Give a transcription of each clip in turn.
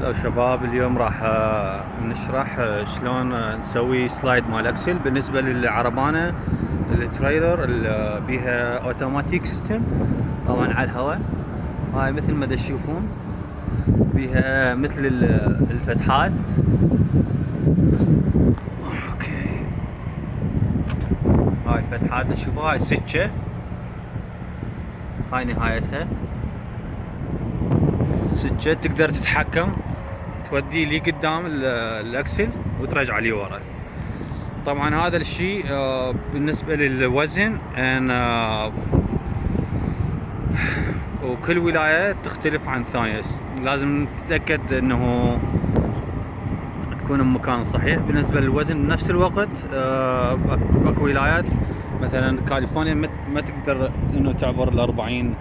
هلا شباب، اليوم راح نشرح شلون نسوي سلايد مال اكسل بالنسبه للعربانه التريلر اللي بيها اوتوماتيك سيستم. طبعا على الهواء هاي مثل ما تشوفون بيها مثل الفتحات. اوكي، هاي الفتحات تشوفوها، هاي السكه، هاي نهايتها سكه، تقدر تتحكم تودي لي قدام الاكسل وترجع لي ورا. طبعا هذا الشيء بالنسبه للوزن وكل ولايه تختلف عن الثانيه، لازم تتاكد انه تكون بمكان صحيح. بالنسبه للوزن بنفس الوقت اكو ولايات مثلا كاليفورنيا ما تقدر انه تعبر ال 40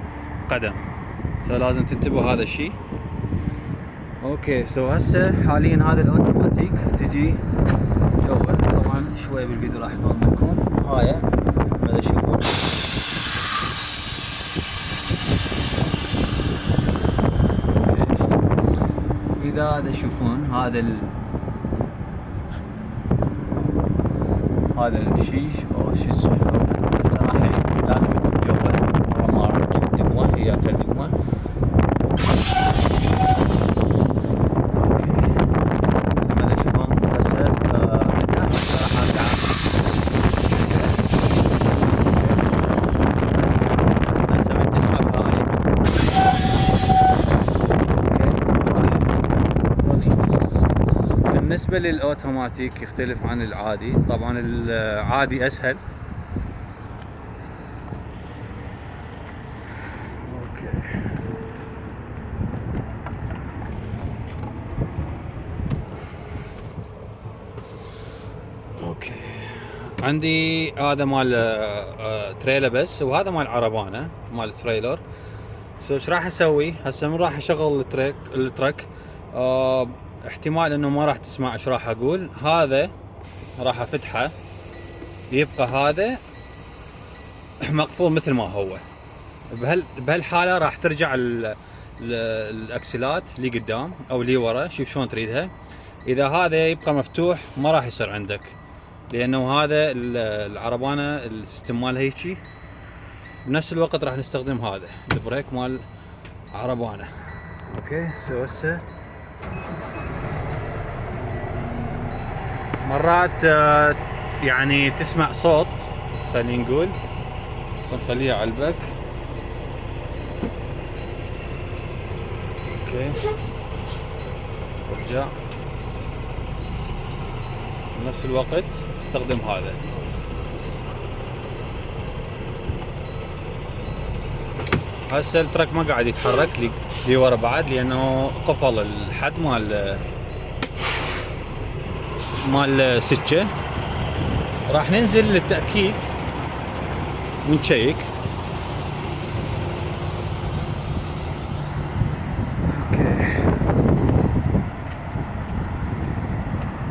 قدم، لازم تنتبه هذا الشيء. اوكي، هسه حاليا هذا الاوتوماتيك تجي جوا. طبعا شوي بالفيديو راح يظل لكم هاي ما تشوفون. اذا تشوفون هذا الشيش او شو اسمه، صراحه لازم يكون جوا ما تقوى، هي تقوى. بالنسبة للأوتوماتيك يختلف عن العادي. طبعا العادي أسهل. أوكي، عندي هذا مال تريلر بس، وهذا مال عربانة مال تريلر. ايش راح اسوي هسه؟ من راح اشغل الترك احتمال انه ما راح تسمع ايش راح اقول. هذا راح افتحه، يبقى هذا مقفول مثل ما هو. بهالحاله راح ترجع الاكسلات لي قدام او لي ورا، شوف شلون تريدها. اذا هذا يبقى مفتوح ما راح يصير عندك، لانه هذا العربانه السيستم مال هيجي. بنفس الوقت راح نستخدم هذا البريك مال عربانه. اوكي، هسه مرات يعني تسمع صوت، خلينا نقول بس نخليها على البك. اوكي، ترجع بنفس الوقت استخدم هذا. هسه الترك ما قاعد يتحرك لي ورا بعد، لانه قفل الحد مال السكه. راح ننزل للتاكيد ونشيك. اوكي،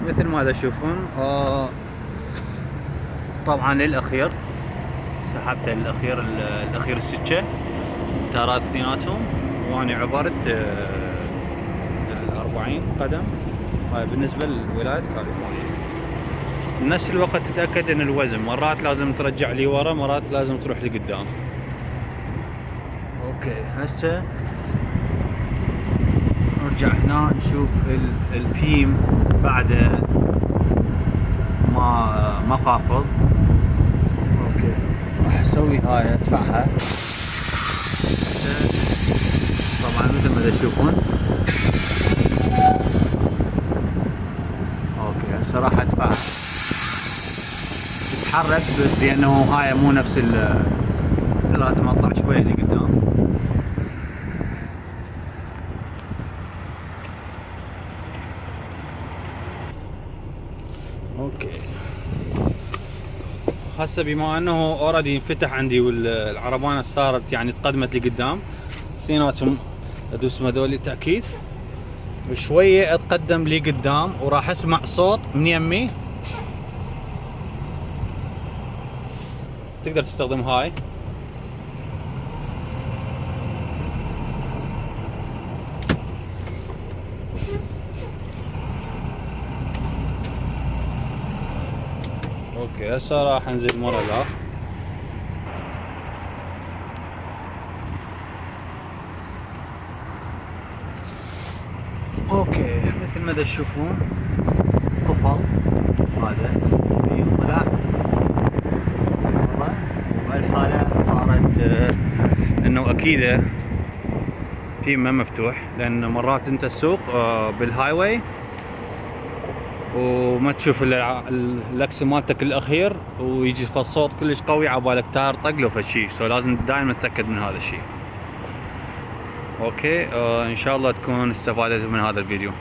مثل ما تشوفون طبعا للاخير سحبت الاخير السكه تارات اثنيناتهم، واني عبرت 40 قدم. هاي بالنسبه لولايه كاليفورنيا. بنفس الوقت تتاكد ان الوزن مرات لازم ترجع لي ورا، مرات لازم تروح لقدام. اوكي، هسه نرجع هنا نشوف البيم بعد ما قافض. اوكي، راح اسوي هاي ادفعها. طبعا مثل ما تشوفون. اوكي، هسه راح ادفعها تتحرك، بس لانه هاي مو نفس لازم اطلع شويه لقدام. اوكي، هسه بما انه اوريدي انفتح عندي والعربانه صارت يعني تقدمت لقدام، اثنيناتهم ادوس هذول تاكيد شويه اتقدم لي قدام، وراح اسمع صوت من يمي. تقدر تستخدم هاي. اوكي هسه راح انزل مرة الاخ. اوكي مثل ما تشوفون طفل هذا طلع وبهالحالة صارت انه اكيد في ما مفتوح، لان مرات انت السوق بالهاي واي وما تشوف الاكس مالتك الاخير ويجي فالصوت كلش قوي عبالك تاير طق له فشي، سو لازم دائما تتاكد من هذا الشيء. اوكي ان شاء الله تكون استفادت من هذا الفيديو.